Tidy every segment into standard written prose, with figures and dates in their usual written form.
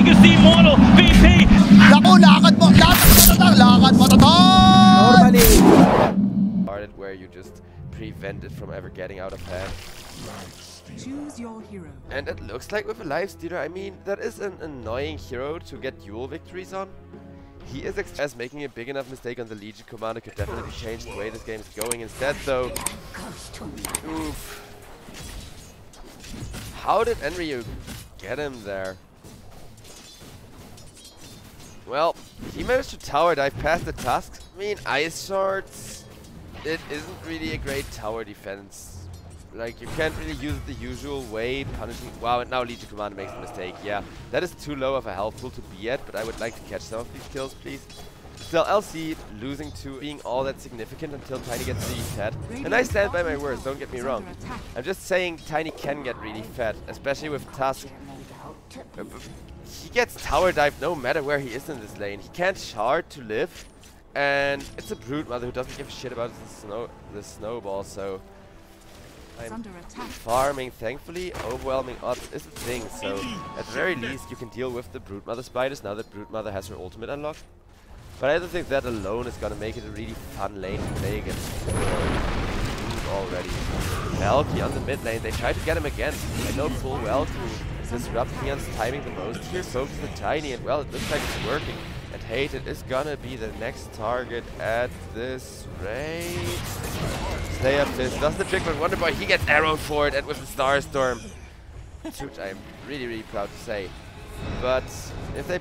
against the Immortal VP. Naku, lakad mo Started where you just prevent it from ever getting out of hand. Choose your hero. And it looks like with a Lifestealer, I mean, that is an annoying hero to get duel victories on. He is as making a big enough mistake on the Legion commander could definitely change the way this game is going. Instead, though, oof. How did Enryu get him there? Well, he managed to tower dive past the Tusk. I mean, Ice Shards, it isn't really a great tower defense. Like, you can't really use it the usual way, punishing... Wow, and now Legion Commander makes a mistake. Yeah, that is too low of a health pool to be at, but I would like to catch some of these kills, please. Still, LC losing to being all that significant until Tiny gets really fat. And I stand by my words, don't get me wrong. I'm just saying Tiny can get really fat, especially with Tusk. He gets tower dive no matter where he is in this lane. He can't shard to live, and it's a Brood Mother who doesn't give a shit about the snowball, so... I'm farming, thankfully. Overwhelming odds is a thing, so at the very least you can deal with the Brood Mother spiders now that Brood Mother has her ultimate unlocked. But I don't think that alone is gonna make it a really fun lane to play against already. Valky on the mid lane, they try to get him again. I know full well to disrupt Neon's timing the most here, so is the Tiny, and well, it looks like it's working. And Hated is gonna be the next target at this rate. Slayer Fist does the trick, but Wonderboy, he gets arrowed for it, and with the Starstorm, which I'm really proud to say. But if they...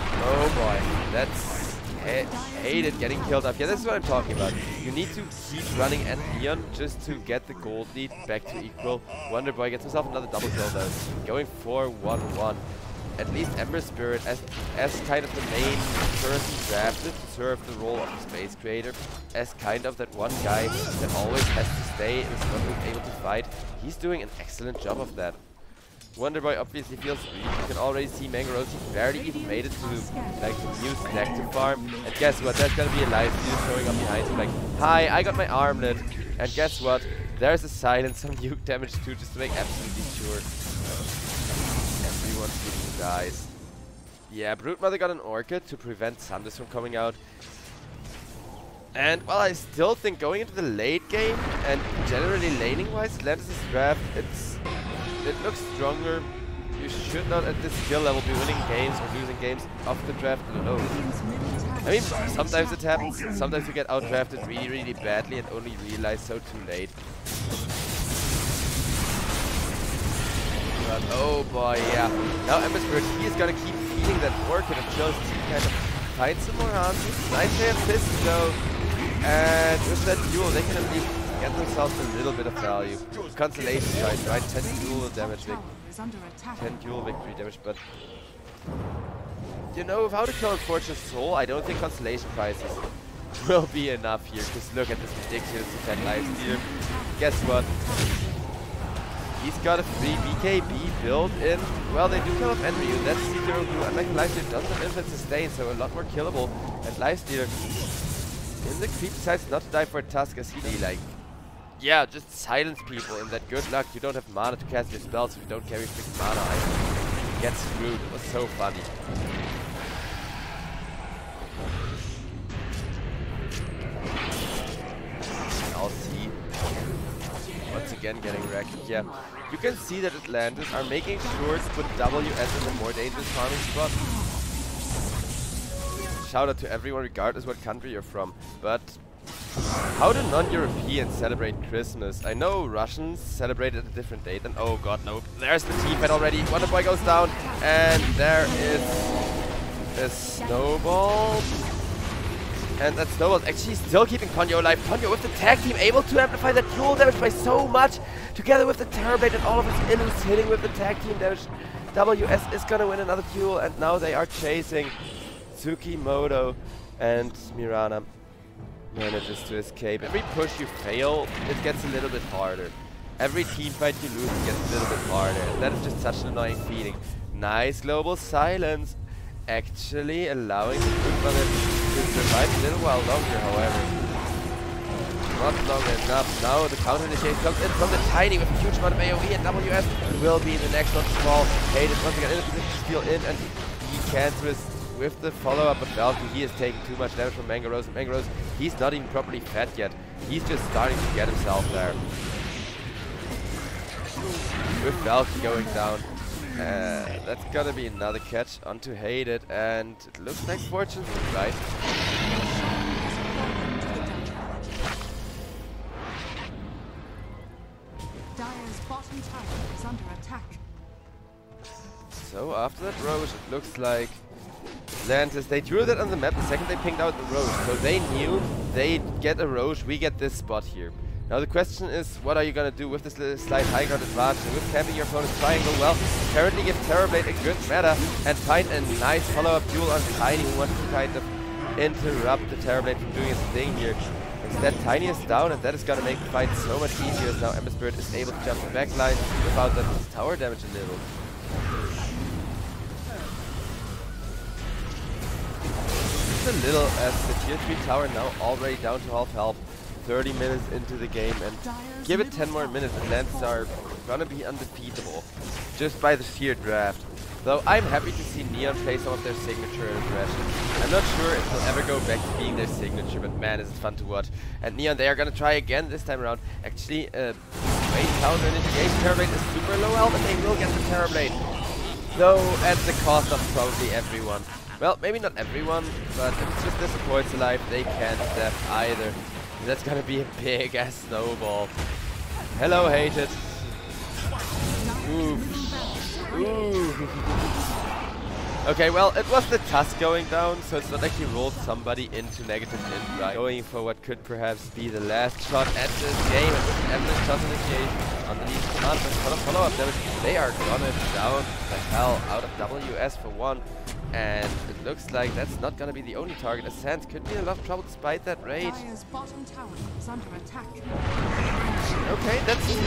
Oh boy, that's... Hated getting killed off. Yeah, this is what I'm talking about. You need to keep running at Leon just to get the gold lead back to equal. Wonderboy gets himself another double kill though. Going for 1-1. At least Ember Spirit as kind of the main person drafted to serve the role of the space creator, as kind of that one guy that always has to stay and is not able to fight. He's doing an excellent job of that. Wonderboy obviously feels weak. You can already see Mangarosi barely even made it to like the new snack to farm. And guess what? There's gonna be a Lifestealer showing up behind him like, hi, I got my armlet. And guess what? There's a silence, some nuke damage too, just to make absolutely sure everyone dies. Yeah, Broodmother got an Orchid to prevent Sandus from coming out. And, well, I still think going into the late game, and generally laning-wise, Atlantis' draft, it looks stronger. You should not, at this skill level, be winning games or losing games off the draft alone. I mean, sometimes it happens. Sometimes you get out-drafted really badly and only realize so too late. But, oh boy, yeah. Now Ember Spirit, he is gonna keep feeding that Orchid until he kind of finds some more answers. Nice day of Fist, though. And with that duel, they can at least get themselves a little bit of value. Constellation tries, right? 10 duel damage, 10 duel victory damage, but... You know, without a kill Unfortunate Soul, I don't think Constellation prizes will be enough here. Just look at this ridiculous attack Lifestealer. Guess what? He's got a free BKB built in. Well, they do kill off Enryu. That's the hero who, unlike Lifestealer, doesn't have infinite sustain, so a lot more killable. And Lifestealer, in the creep, decides not to die for a Tusk as he, like, yeah, just silence people. And that good luck, you don't have mana to cast your spells if you don't carry fixed mana items. Get screwed. It was so funny. I'll see. Once again getting wrecked. Yeah, you can see that Atlantis are making sure to put WS in the more dangerous farming spot. Shout out to everyone regardless what country you're from. But how do non-Europeans celebrate Christmas? I know Russians celebrate at a different date, and oh god, no. There's the T-Pad already. Wonderboy goes down, and there is a snowball. And that snowball's actually still keeping Ponyo alive. Ponyo with the tag team able to amplify that dual damage by so much. Together with the Terrorblade and all of his illus hitting with the tag team damage. WS is gonna win another duel, and now they are chasing Tsukimoto, and Mirana manages to escape. Every push you fail, it gets a little bit harder. Every team fight you lose, it gets a little bit harder. And that is just such an annoying feeling. Nice global silence. Actually allowing the Broodmother to survive a little while longer, however. not long enough. Now the counter initiation comes in from the Tiny with a huge amount of AoE, and WS will be the next one to fall. Hayden once again in a position to steal in, and he cancels with the follow-up, but Valky, he is taking too much damage from Mango Rose, and Mango Rose, he's not even properly fed yet. He's just starting to get himself there. With Valky going down. That's gonna be another catch onto Hated, and it looks like Fortune's right. Dire's bottom tower is under attack. So after that Roche, it looks like Atlantis, they drew that on the map the second they pinged out the Roche. So they knew they'd get a Roche, we get this spot here. Now the question is, what are you gonna do with this little slight high ground advantage? And with camping your opponent's triangle, well, apparently give Terrorblade a good meta and find a nice follow-up duel on Tiny, who wants to kind of interrupt the Terrorblade from doing his thing here. Instead, Tiny is down, and that is gonna make the fight so much easier, as now Ember Spirit is able to jump the back line without that tower damage a little. Just a little, as the tier 3 tower now already down to half health. 30 minutes into the game, and give it 10 more minutes, Atlantis are gonna be undefeatable just by the sheer draft. Though I'm happy to see Neon play some of their signature aggression. I'm not sure if they'll ever go back to being their signature, but man, is it fun to watch. And Neon, they are gonna try again this time around. Actually, great counter initiation. Terrorblade is super low health, and they will get the Terrorblade. Though at the cost of probably everyone. Well, maybe not everyone, but if it's just this supports alive, they can't step either. That's gonna be a big ass snowball. Hello, Hated. Ooh. Ooh. Okay, well, it was the Tusk going down, so it's not like he rolled somebody into negative invite. Going for what could perhaps be the last shot at this game, and with the endless shot initiation underneath command and follow-up damage, they are gonna down the hell out of WS for one. And it looks like that's not gonna be the only target, as Sands could be in a lot of trouble despite that rage. Dire's bottom tower is under attack. Okay, that's it.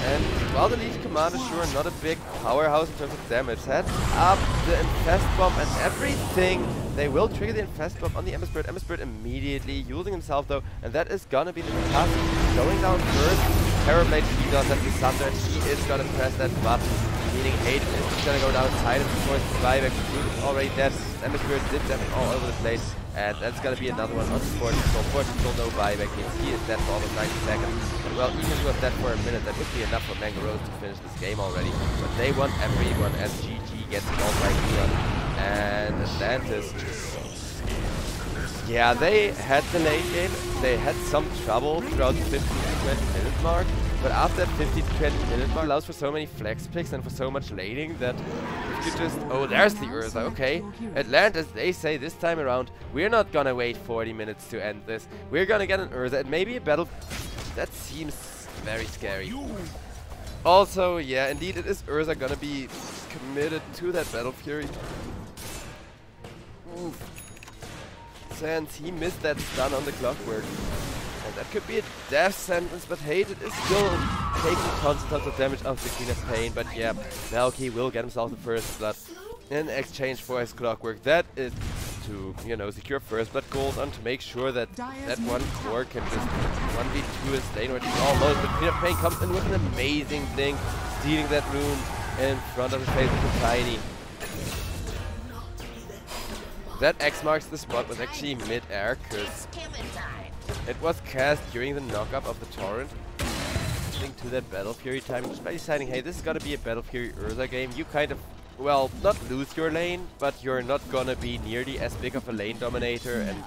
And while the lead commander sure not a big powerhouse in terms of damage, set up the Infest Bomb and everything. They will trigger the Infest Bomb on the Ember Spirit. Ember Spirit immediately using himself though, and that is gonna be the task. Going down first, Terrorblade, he does have the Thunder, and he is gonna press that button. Meaning Hayden is just gonna go down Silence, of course, the buyback. Is already dead. Ember Spirit did damage all over the place. And that's gonna be another one on Fortune Control. Fortune Control, no buyback means he is dead for almost 90 seconds. And well, even if he was dead for a minute, that would be enough for Mango Rose to finish this game already. But they want everyone as GG gets called by Neon and Atlantis. Yeah, they had the late game. They had some trouble throughout the 15 to 20 minute mark. But after that 15 to 20 minute mark allows for so many flex picks and for so much laning that if you just... Oh, there's the Urza, okay. Atlantis, they say this time around, we're not gonna wait 40 minutes to end this. We're gonna get an Urza and maybe a battle... That seems very scary. Also, yeah, indeed it is Urza gonna be committed to that Battle Fury. Oof. Sans, he missed that stun on the Clockwork. And that could be a death sentence, but Hated is still taking constant tons of damage off the Queen of Pain. But yeah, Valky will get himself the first blood in exchange for his Clockwork. That is to, you know, secure first blood gold on to make sure that that one core can just 1v2 his lane, or at least almost. But Queen of Pain comes in with an amazing thing, stealing that rune in front of his face with a Tiny. That X marks the spot was actually mid-air, because it was cast during the knock-up of the Torrent. Linked to that Battle Fury time, just by deciding, hey, this is gonna be a Battle Fury Urza game. You kind of, well, not lose your lane, but you're not gonna be nearly as big of a lane dominator and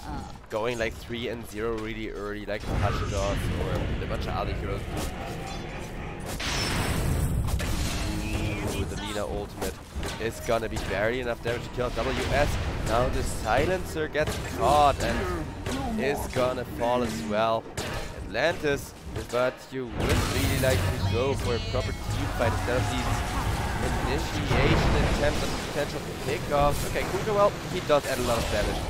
going like 3-0 really early, like Hashidos or a bunch of other heroes. Ooh, the Lina ultimate is gonna be barely enough damage to kill WS. Now the Silencer gets caught and is gonna fall as well. Atlantis, but you would really like to go for a proper team fight instead of these initiation attempts and potential pickoffs. Okay, Kuga, well, he does add a lot of damage.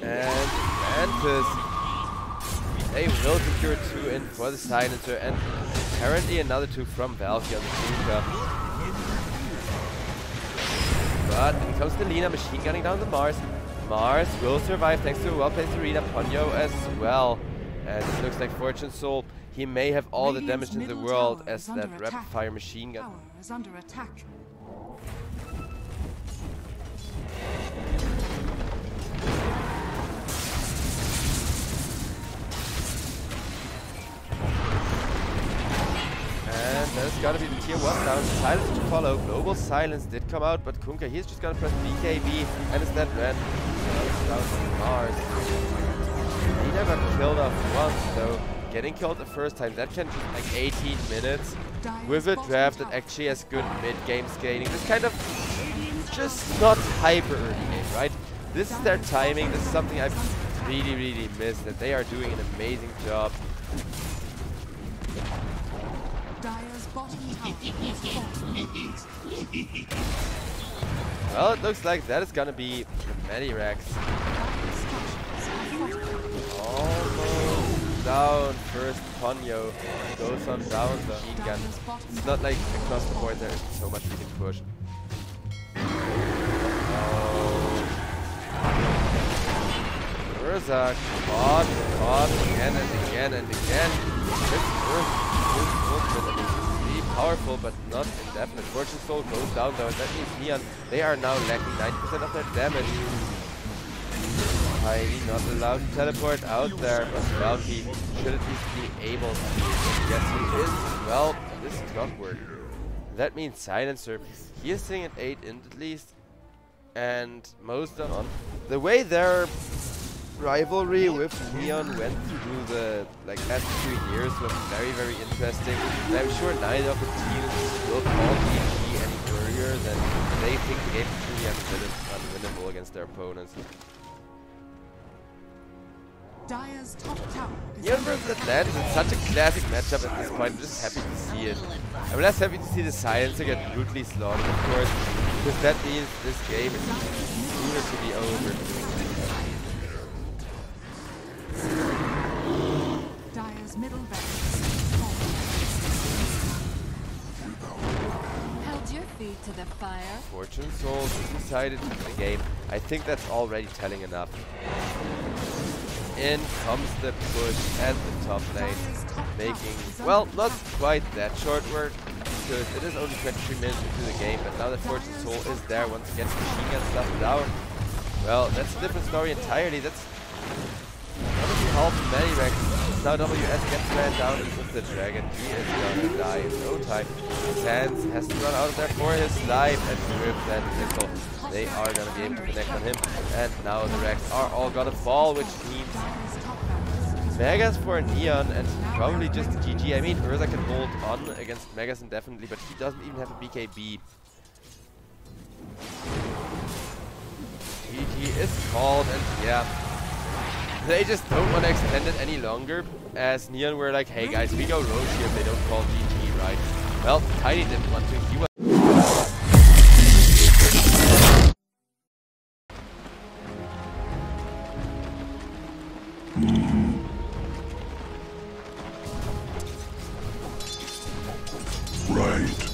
And Atlantis, they will secure 2 in for the Silencer, and apparently another 2 from Valky on the Kuga. But when it comes to Lina machine gunning down the Mars, Mars will survive thanks to a well-placed arena. Ponyo as well. And it looks like Fortune Soul, he may have all the damage in the world as that rapid fire machine gun. Tower is under attack. And there's gotta be the tier 1 down. Silence to follow. Global Silence did come out, but Kunkka, he's just gonna press BKB and is that red. Down to Mars. He never killed off once though. Getting killed the first time, that can just like 18 minutes. With a draft that actually has good mid-game scaling. This kind of just not hyper early game, right? This is their timing. This is something I've really missed, that they are doing an amazing job. Dire's bottom tower is falling. Well, it looks like that is gonna be the Medirex. Almost down. First Ponyo goes on down the machine gun. It's not like across the board there isn't so much we can push. Urza caught again and again and again. This ultimate is powerful but not indefinite. Fortune Soul goes down though, and that means Neon, they are now lacking 90% of their damage. Tiny not allowed to teleport out there, but Valky should at least be able to. Yes, he is. Well, this is clockwork. That means Silencer. He is sitting at 8 int at least, and most are on. The way their rivalry with Neon went through the last 2 years was very interesting. And I'm sure neither of the teams will call GG any earlier than they think the game is truly unwinnable against their opponents. Dire's top tower is Neon vs Atlantis is such a classic matchup at this point. I'm just happy to see it. I'm less happy to see the Silencer get brutally slaughtered, of course, because that means this game is sooner to be over. Dire's middle barracks. Held your feet to the fire. Fortune Soul decided to win the game. I think that's already telling enough. In comes the push at the top lane, making, well, not quite that short work, because it is only 23 minutes into the game, but now that Fortune Soul is there, once again, machine gun stuff down, well, that's a different story entirely. That's honestly half Medirex. Now WS gets ran down with the dragon. He is gonna die in no time. Sans has to run out of there for his life, and Griff and Nickel, they are gonna be able to connect on him. And now the Rex are all gonna fall, which means Megas for Neon, and probably just GG. I mean, Urza can hold on against Megas indefinitely, but he doesn't even have a BKB. GG is called, and yeah, they just don't want to extend it any longer, as Neon were like, hey guys, we go Roche here if they don't call GG, right? Well, Tiny didn't want to. He was right.